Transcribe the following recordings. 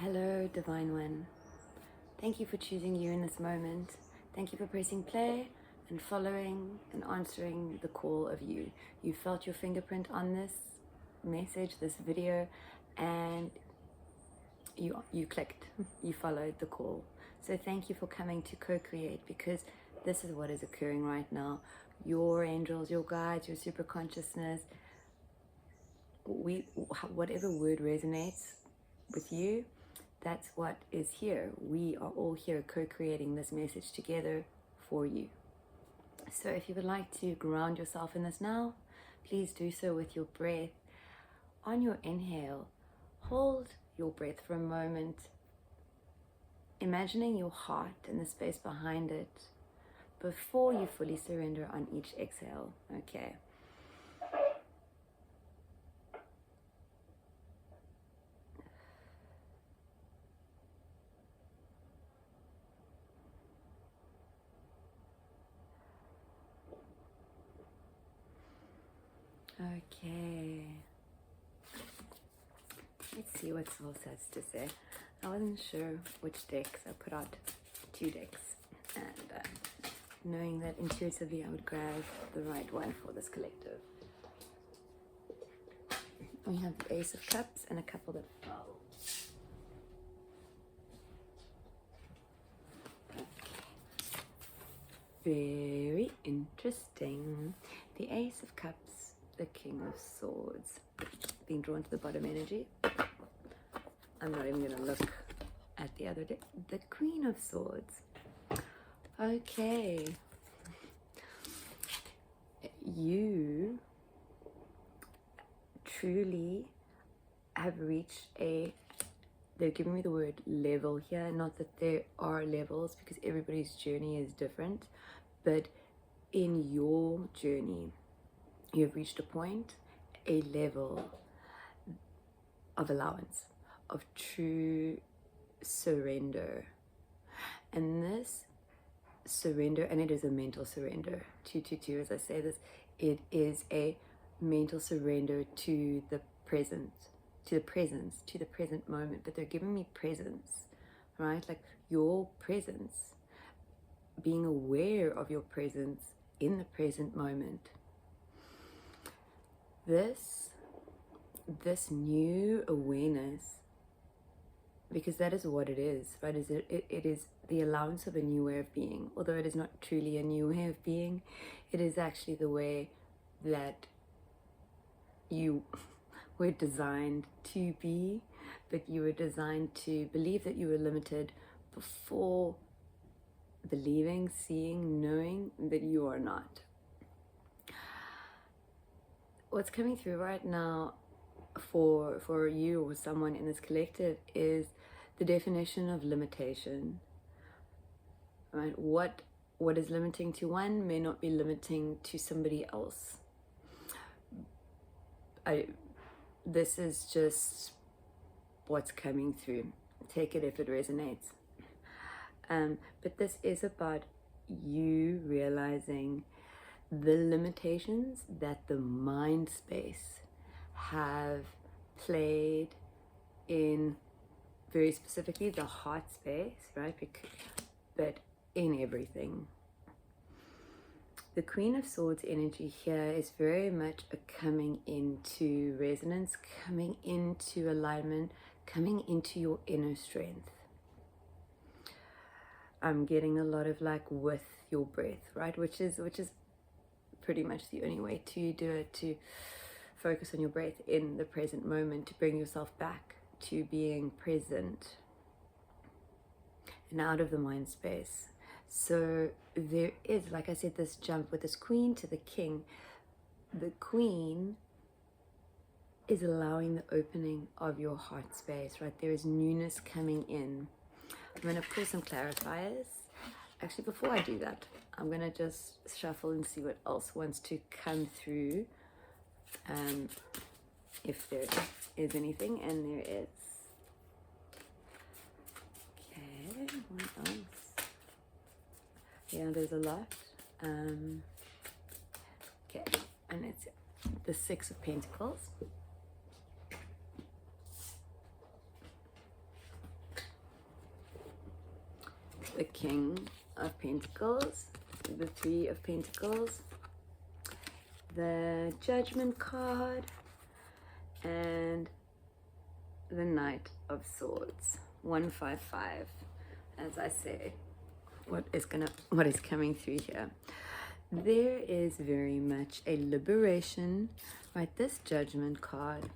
Hello, Divine One. Thank you for choosing you in this moment. Thank you for pressing play and following and answering the call of you. You felt your fingerprint on this message, this video, and you clicked. You followed the call. So thank you for coming to co-create, because this is what is occurring right now. Your angels, your guides, your super consciousness, whatever word resonates with you, that's what is here. We are all here co-creating this message together for you. So if you would like to ground yourself in this now, please do so with your breath. On your inhale, hold your breath for a moment, imagining your heart and the space behind it before you fully surrender on each exhale. Okay. Okay. Let's see what Soul has to say. I wasn't sure which decks. I put out 2 decks, and knowing that intuitively I would grab the right one for this collective. We have the Ace of Cups and a couple that fell. Okay. Very interesting. The Ace of Cups, the King of Swords, being drawn to the bottom energy. I'm not even going to look at the other deck. The Queen of Swords. Okay. You truly have reached they're giving me the word level here. Not that there are levels, because everybody's journey is different. But in your journey, you have reached a point, a level of allowance, of true surrender. And this surrender, and it is a mental surrender, 222 as I say this, it is a mental surrender to the present, to the presence, to the present moment. But they're giving me presence, right? Like your presence, being aware of your presence in the present moment. This new awareness, because that is what it is, right? It is the allowance of a new way of being. Although it is not truly a new way of being, it is actually the way that you were designed to be, but you were designed to believe that you were limited before believing, seeing, knowing that you are not. What's coming through right now for you or someone in this collective is the definition of limitation, right? What is limiting to one may not be limiting to somebody else. This is just what's coming through. Take it if it resonates. But this is about you realizing the limitations that the mind space have played in, very specifically the heart space, right? But in everything. The Queen of Swords energy here is very much a coming into resonance, coming into alignment, coming into your inner strength. I'm getting a lot of like with your breath, right? Which is pretty much the only way to do it, to focus on your breath in the present moment, to bring yourself back to being present and out of the mind space. So there is, like I said, this jump with this Queen to the King. The Queen is allowing the opening of your heart space, right? There is newness coming in. I'm going to pull some clarifiers. Actually, before I do that, I'm going to just shuffle and see what else wants to come through. If there is anything, and there is. Okay, what else? Yeah, there's a lot. Okay, and it's the 6 of Pentacles. the King of Pentacles, the Three of Pentacles, the Judgment card, and the Knight of Swords. 155, as I say. What is coming through here? There is very much a liberation, right? This Judgment card,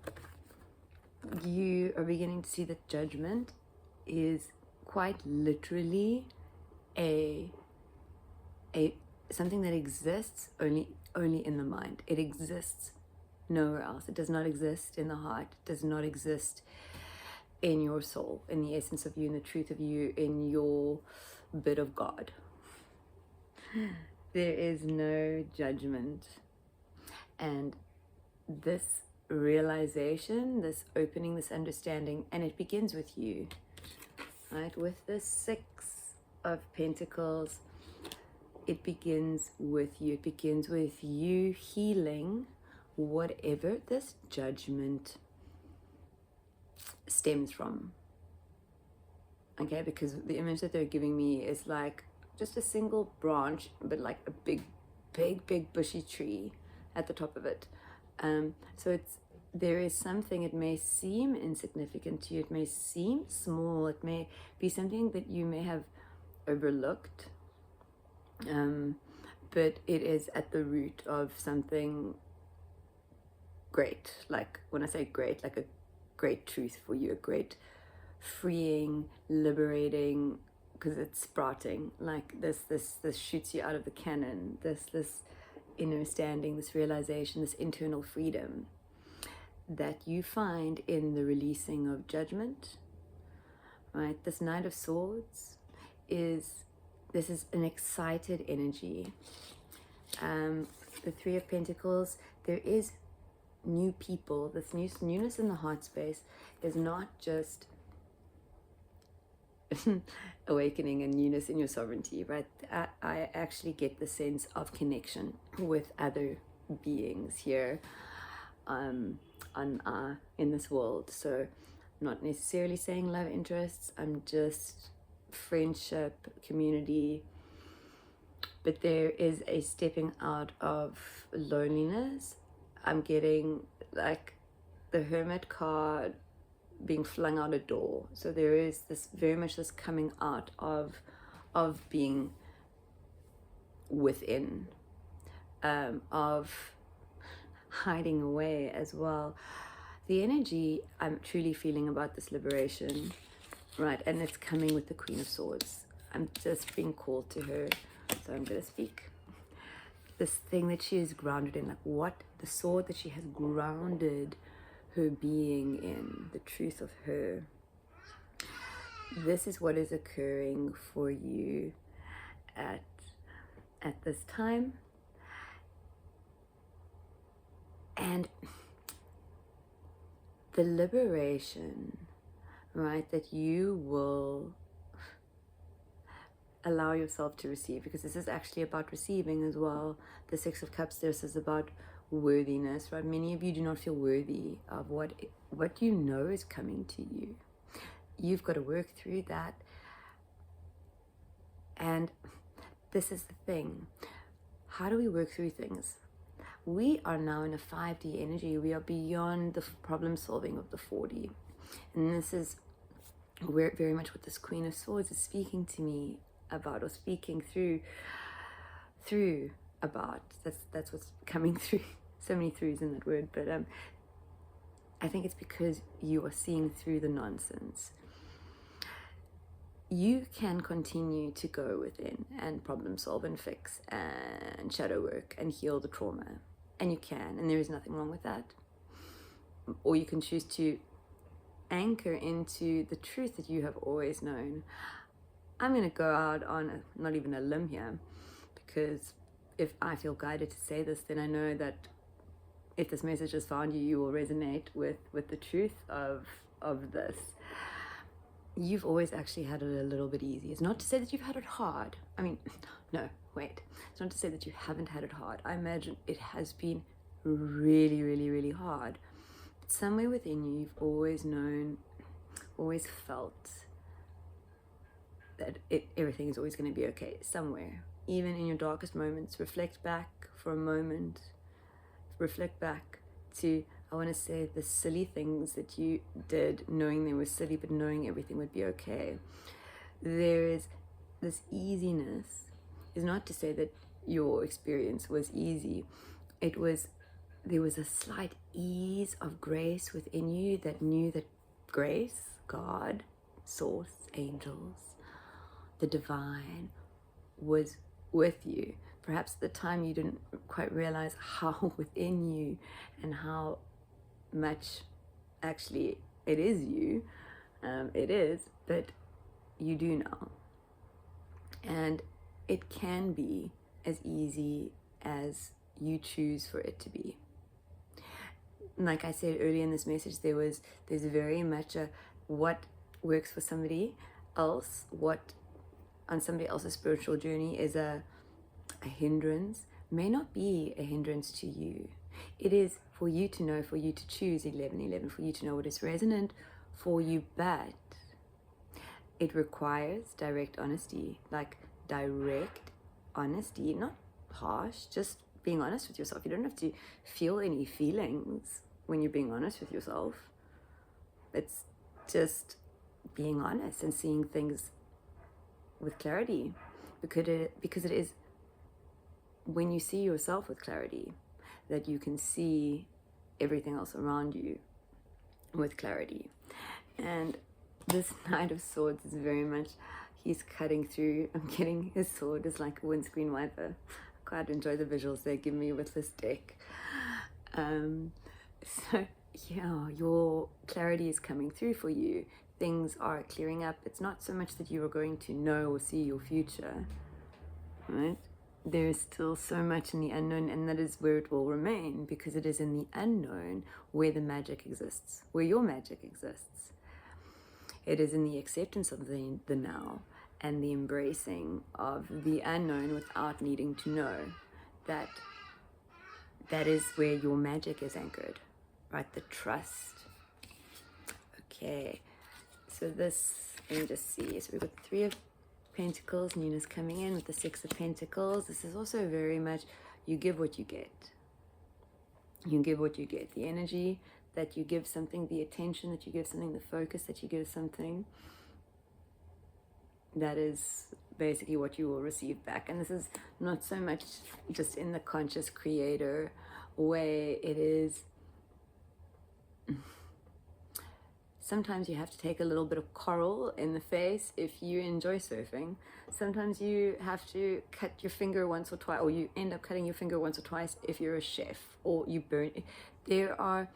you are beginning to see that judgment is quite literally a something that exists only in the mind. It exists nowhere else. It does not exist in the heart. It does not exist in your soul, in the essence of you, in the truth of you, in your bit of God. There is no judgment. And this realization, this opening, this understanding, and it begins with you, right? With the Six of Pentacles, it begins with you. It begins with you healing whatever this judgment stems from. Okay, because the image that they're giving me is like just a single branch, but like a big bushy tree at the top of it. So there is something, it may seem insignificant to you, it may seem small, it may be something that you may have overlooked, but it is at the root of something great. Like when I say great, like a great truth for you, a great freeing, liberating, because it's sprouting, like this shoots you out of the cannon, this inner standing, this realization, this internal freedom that you find in the releasing of judgment, right? This Knight of Swords is an excited energy. The Three of Pentacles, there is new people. This newness in the heart space is not just awakening and newness in your sovereignty, right? I actually get the sense of connection with other beings here in this world. So not necessarily saying love interests, I'm just friendship, community, but there is a stepping out of loneliness. I'm getting like the Hermit card being flung out a door. So there is this very much this coming out of being within, of hiding away as well. The energy I'm truly feeling about this liberation, right? And it's coming with the Queen of Swords. I'm just being called to her, so I'm going to speak. This thing that she is grounded in, like what the sword that she has grounded her being in, the truth of her. This is what is occurring for you at this time. And the liberation, right, that you will allow yourself to receive, because this is actually about receiving as well. The Six of Cups, this is about worthiness, right? Many of you do not feel worthy of what you know is coming to you. You've got to work through that. And this is the thing. How do we work through things? We are now in a 5D energy. We are beyond the problem solving of the 4D. And this is where very much what this Queen of Swords is speaking to me about, or speaking through about. That's what's coming through. So many throughs in that word, but I think it's because you are seeing through the nonsense. You can continue to go within and problem solve and fix and shadow work and heal the trauma, and you can, and there is nothing wrong with that. Or you can choose to anchor into the truth that you have always known. I'm going to go out on not even a limb here, because if I feel guided to say this, then I know that if this message has found you, you will resonate with the truth of this. You've always actually had it a little bit easy. It's not to say that you've had it hard. I mean, no, wait. It's not to say that you haven't had it hard. I imagine it has been really, really, really hard. But somewhere within you, you've always known, always felt that everything is always going to be okay somewhere. Even in your darkest moments, reflect back for a moment. Reflect back to, I want to say, the silly things that you did, knowing they were silly, but knowing everything would be okay. There is this easiness. Is not to say that your experience was easy. There was a slight ease of grace within you that knew that grace, God, source, angels, the divine was with you. Perhaps at the time you didn't quite realize how within you and how much actually it is you. It is, but you do now. And it can be as easy as you choose for it to be. Like I said earlier in this message, there's very much a what works for somebody else, what on somebody else's spiritual journey is a hindrance, may not be a hindrance to you. It is for you to know, for you to choose 1111, for you to know what is resonant for you, but it requires direct honesty, like direct honesty, not harsh, just being honest with yourself. You don't have to feel any feelings when you're being honest with yourself. It's just being honest and seeing things with clarity, because it is when you see yourself with clarity that you can see everything else around you with clarity. And this Knight of Swords is very much, he's cutting through. I'm getting his sword is like a windscreen wiper. I quite enjoy the visuals they give me with this deck. So yeah, your clarity is coming through for you. Things are clearing up. It's not so much that you are going to know or see your future, right? There is still so much in the unknown, and that is where it will remain, because it is in the unknown where the magic exists, where your magic exists. It is in the acceptance of the now and the embracing of the unknown without needing to know that that is where your magic is anchored, right? The trust. Okay, so this, let me just see. So we've got the Three of Pentacles, Nuna's coming in with the Six of Pentacles. This is also very much, you give what you get. You give what you get. The energy that you give something, the attention that you give something, the focus that you give something, that is basically what you will receive back. And this is not so much just in the conscious creator way. It is, sometimes you have to take a little bit of coral in the face if you enjoy surfing. Sometimes you have to cut your finger once or twice, or you end up cutting your finger once or twice if you're a chef, or you burn. There are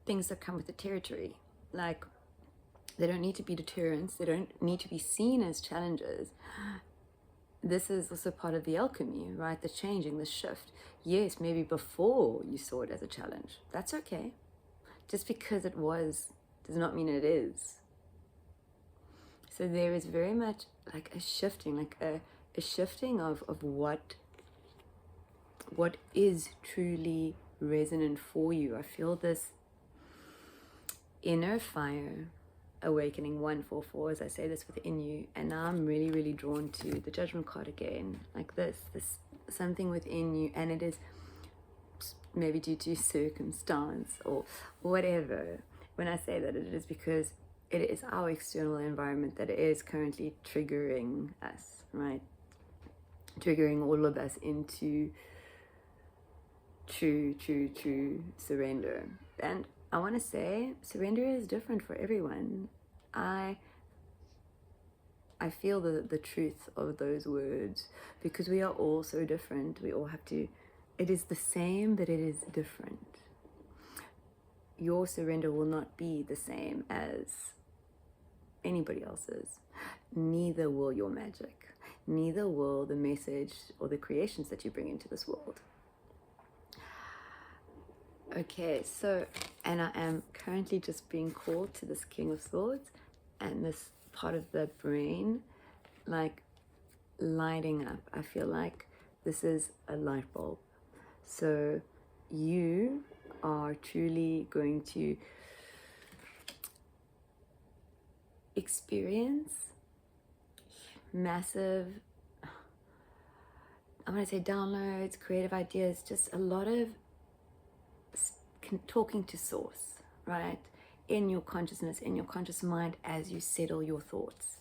things that come with the territory. Like, they don't need to be deterrents. They don't need to be seen as challenges. This is also part of the alchemy, right? The changing, the shift. Yes, maybe before you saw it as a challenge. That's okay. Just because it was does not mean it is. So there is very much like a shifting, like a shifting of what is truly resonant for you. I feel this inner fire awakening 144, as I say this within you, and now I'm really, really drawn to the Judgment card again, like this something within you, and it is maybe due to circumstance or whatever. When I say that, it is because it is our external environment that is currently triggering us, right? Triggering all of us into true surrender. And I want to say surrender is different for everyone. I feel the truth of those words, because we are all so different. We all have to, it is the same, but it is different. Your surrender will not be the same as anybody else's. Neither will your magic. Neither will the message or the creations that you bring into this world. Okay, so, and I am currently just being called to this King of Swords, and this part of the brain, like, lighting up. I feel like this is a light bulb. So you are truly going to experience massive, I want to say downloads, creative ideas, just a lot of talking to source, right? In your consciousness, in your conscious mind, as you settle your thoughts.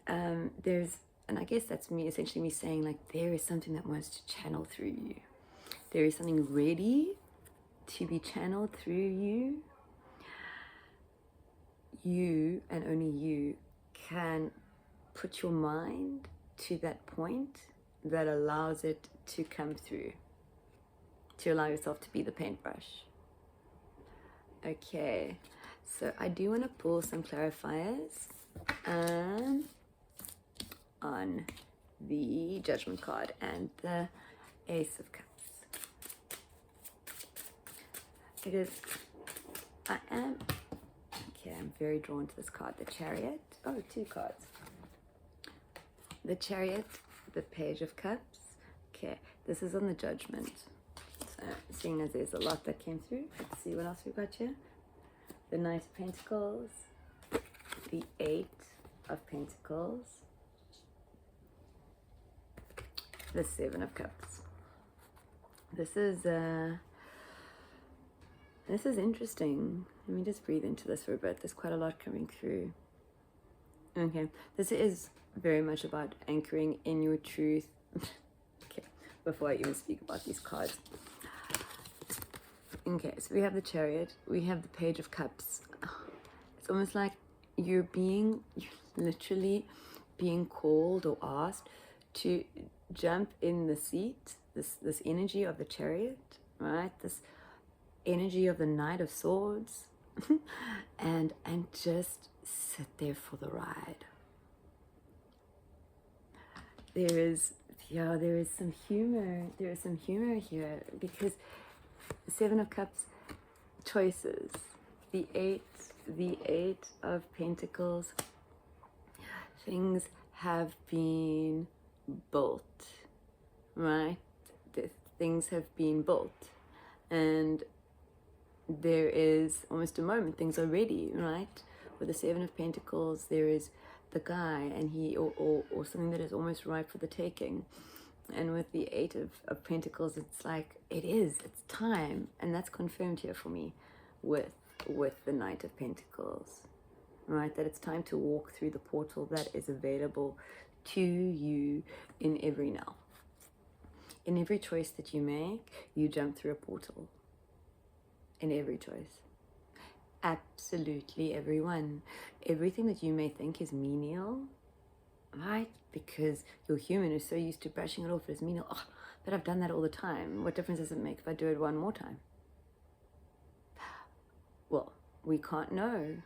And I guess that's me, essentially me saying, like, there is something that wants to channel through you. There is something ready to be channeled through you. You, and only you, can put your mind to that point that allows it to come through, to allow yourself to be the paintbrush. Okay, so I do want to pull some clarifiers on the Judgment card and the Ace of Cups, because I'm very drawn to this card, the Chariot. Oh, 2 cards. The Chariot, the Page of Cups. Okay, this is on the Judgment. So, seeing as there's a lot that came through, let's see what else we've got here. The Knight of Pentacles, the 8 of Pentacles, the 7 of Cups. This is interesting. Let me just breathe into this for a bit. There's quite a lot coming through. Okay, this is very much about anchoring in your truth. Okay, before I even speak about these cards. Okay, so we have the Chariot, we have the Page of Cups. It's almost like you're literally being called or asked to jump in the seat, this energy of the Chariot, right? This energy of the Knight of Swords, and just sit there for the ride. There is some humor. There is some humor here, because the 7 of Cups, choices. The 8 of Pentacles, things have been built, right? Things have been built, and there is almost a moment, things are ready, right? With the 7 of Pentacles, there is the guy, and he, or something that is almost ripe for the taking. And with the 8 of Pentacles, it's like, it's time. And that's confirmed here for me with the Knight of Pentacles, right? That it's time to walk through the portal that is available to you in every now. In every choice that you make, you jump through a portal. In every choice. Absolutely everyone. Everything that you may think is menial, right? Because you're human, is so used to brushing it off as menial. Oh, but I've done that all the time. What difference does it make if I do it one more time? Well, we can't know,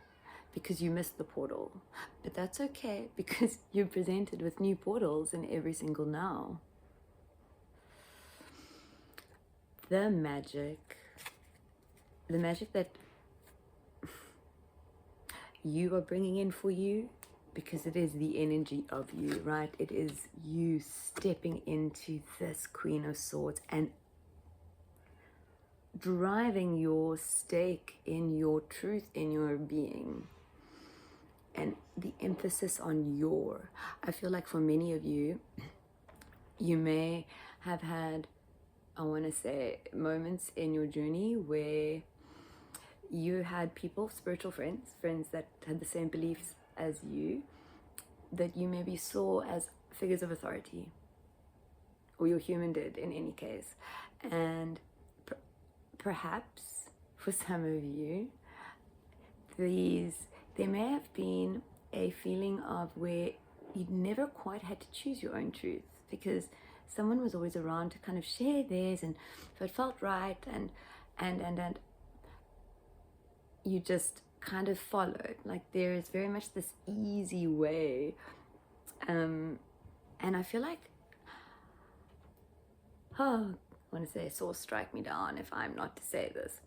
because you missed the portal. But that's okay, because you're presented with new portals in every single now. The magic that you are bringing in for you, because it is the energy of you, right? It is you stepping into this Queen of Swords and driving your stake in your truth, in your being, and the emphasis on your. I feel like for many of you, you may have had, I want to say, moments in your journey where you had people, spiritual friends that had the same beliefs as you, that you maybe saw as figures of authority, or your human did in any case. And perhaps for some of you, there may have been a feeling of where you never quite had to choose your own truth, because someone was always around to kind of share theirs, and so it felt right, and you just kind of followed. Like, there is very much this easy way, and I feel like, I want to say, source strike me down if I'm not to say this,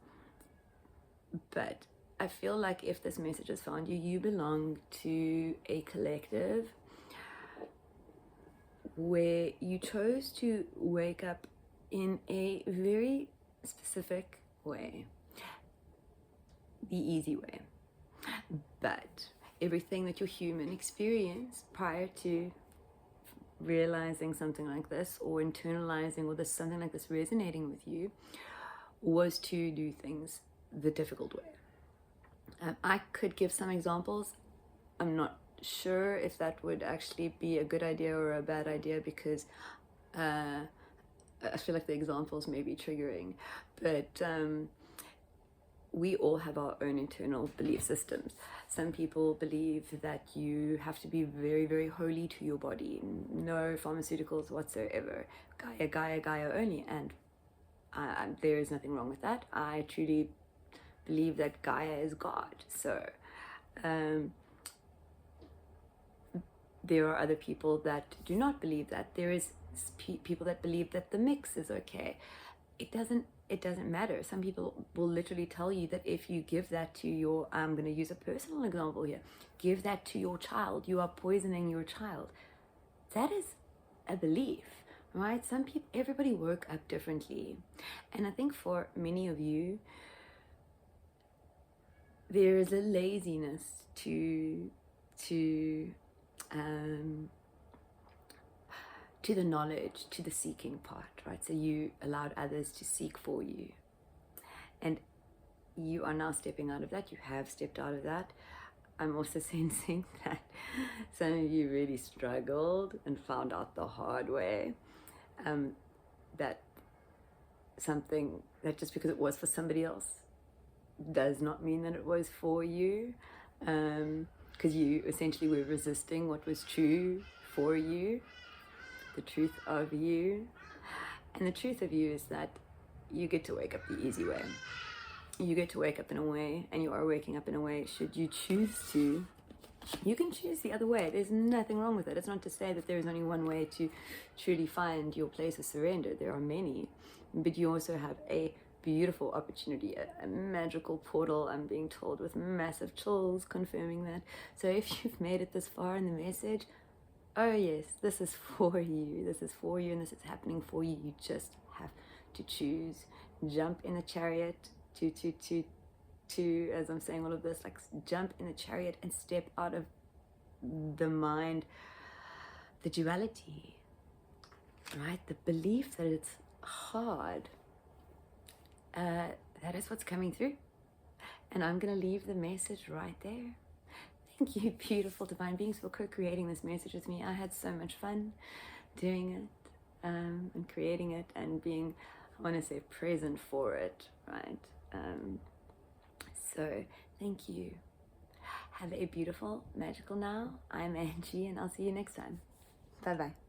but I feel like if this message has found you, you belong to a collective where you chose to wake up in a very specific way, the easy way. But everything that your human experienced prior to realizing something like this, or internalizing, or something like this resonating with you, was to do things the difficult way. I could give some examples. I'm not sure if that would actually be a good idea or a bad idea, because I feel like the examples may be triggering, but we all have our own internal belief systems. Some people believe that you have to be very, very holy to your body, no pharmaceuticals whatsoever, Gaia, Gaia, Gaia only, and there is nothing wrong with that. I truly believe that Gaia is God. So there are other people that do not believe that. There is people that believe that the mix is okay. It doesn't matter. Some people will literally tell you that if you give that to your, I'm going to use a personal example here, give that to your child, you are poisoning your child. That is a belief, right? Some people, everybody woke up differently. And I think for many of you, there is a laziness to the knowledge, to the seeking part, right? So you allowed others to seek for you, and you are now stepping out of that. You have stepped out of that. I'm also sensing that some of you really struggled and found out the hard way that something, that just because it was for somebody else does not mean that it was for you, because you essentially were resisting what was true for you, the truth of you. And the truth of you is that you get to wake up the easy way. You get to wake up in a way, and you are waking up in a way, should you choose to. You can choose the other way. There's nothing wrong with it. It's not to say that there is only one way to truly find your place of surrender. There are many, but you also have a beautiful opportunity, a magical portal, I'm being told, with massive chills confirming that. So if you've made it this far in the message, oh yes, this is for you. This is for you, and this is happening for you. You just have to choose. Jump in the chariot to as I'm saying all of this, like, jump in the chariot and step out of the mind, the duality, right? The belief that it's hard. That is what's coming through. And I'm going to leave the message right there. Thank you, beautiful divine beings, for co-creating this message with me. I had so much fun doing it, and creating it, and being, I want to say, present for it, right? So thank you. Have a beautiful, magical now. I'm Angie, and I'll see you next time. Bye-bye.